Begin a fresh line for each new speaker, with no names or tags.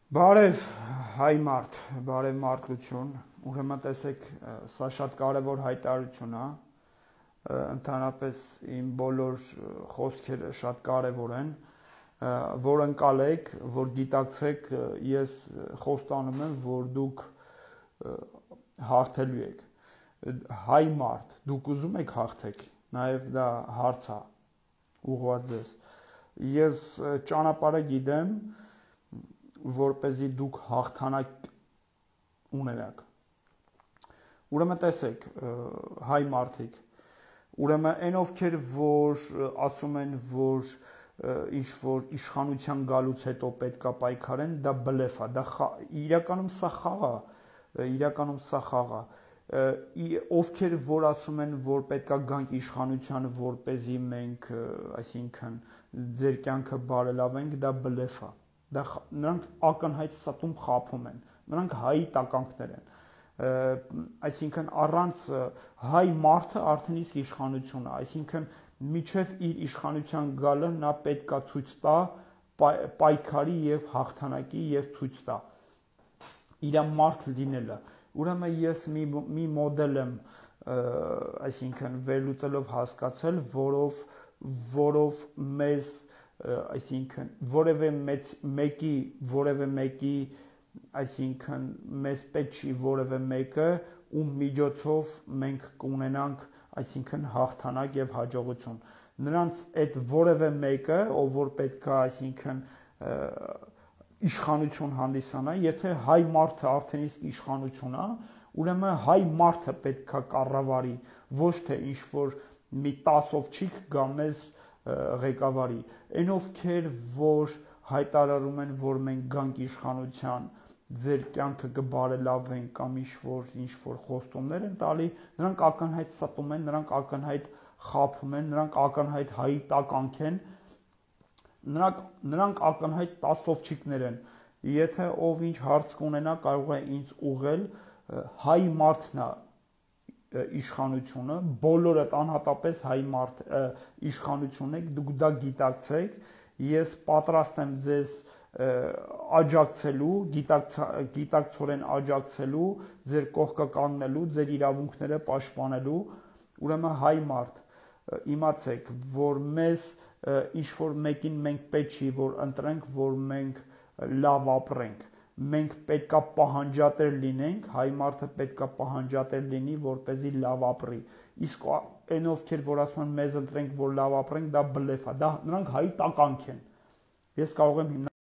Բարև հայ մարդ, բարև մարդկություն, ուրեմն տեսեք, սա շատ կարևոր հայտարարություն է, ընդհանրապես իմ բոլոր խոսքերը շատ կարևոր են, որ ընկալեք, որ գիտակցեք, ես խոստանում եմ, որ դուք հաղթելու եք, հայ մարդ, դուք ուզում եք հաղթեք, նաև դա հարց է, ուղղված ձեզ, ես ճանապարհը գիտեմ, որպեսզի դուք հաղթանակ ունենաք։ Ուրեմն տեսեք, հայ մարդիկ, ուրեմն այն ովքեր որ ասում են, որ ինչ որ իշխանության գալուց հետո պետքա պայքարեն, դա բլեֆ է, դա իրականում սա խաղ է, ովքեր որ ասում են, որ պետքա գանք իշխանության, որպեսզի մենք, այսինքն ձեր կյանքը բարելավենք, դա բլեֆ է։ Նրանք ակնհայտ ստում խաբում են, նրանք հայի տականքներ են, այսինքն առանց հայ մարդը արդեն իսկ իշխանություն է, այսինքն միջև իր իշխանության գալը նա պետքա ցույց տա պայքարի եւ հաղթանակի եւ ցույց տա իր մարդ լինելը, ուրեմն ես մի մոդել եմ, այսինքն վերլուծելով հասկացել, որով մեզ այսինքն որևէ մեկի այսինքն մեզ պետք չի որևէ մեկը ում միջոցով մենք կունենանք այսինքն հաղթանակ եւ հաջողություն նրանց այդ որևէ մեկը ով որ պետք է այսինքն իշխանություն հանդիսանա եթե հայ մարդը արդեն իսկ իշխանություն է ուրեմն հայ մարդը պետք է կառավարի ոչ թե ինչ որ մի 10 ովչիկ գա մեզ ղեկավարի այն ովքեր որ հայտարարում են որ մենք գանք իշխանության ձեր կյանքը կբարելավենք կամ ինչ որ խոստումներ են տալի նրանք ակնհայտ ստում են նրանք ակնհայտ խաբում են նրանք ակնհայտ հայի տականք են նրանք ակնհայտ 10 ովչիկներ են եթե ով ինչ հարց կունենա կարող է ինձ ուղղել հայ մարդն է իշխանությունը բոլորդ անհատապես հայ մարդ իշխանություն եք դուք դա գիտակցեք ես պատրաստ եմ ձեզ աջակցելու գիտակցորեն աջակցելու ձեր կողքը կանգնելու ձեր իրավունքները պաշտպանելու ուրեմն հայ մարդ իմացեք որ մեզ ինչ որ մեկին մենք պետք չի որ ընտրենք որ մենք լավ ապրենք մենք պետքա պահանջատեր լինենք, հայ մարդը պետքա պահանջատեր լինի, որպեսզի լավ ապրի։ Իսկ այն ովքեր որ ասում են մեզ ընտրենք, որ լավ ապրենք, դա բլեֆ է, դա նրանք հայի տականք են։ Ես կարող եմ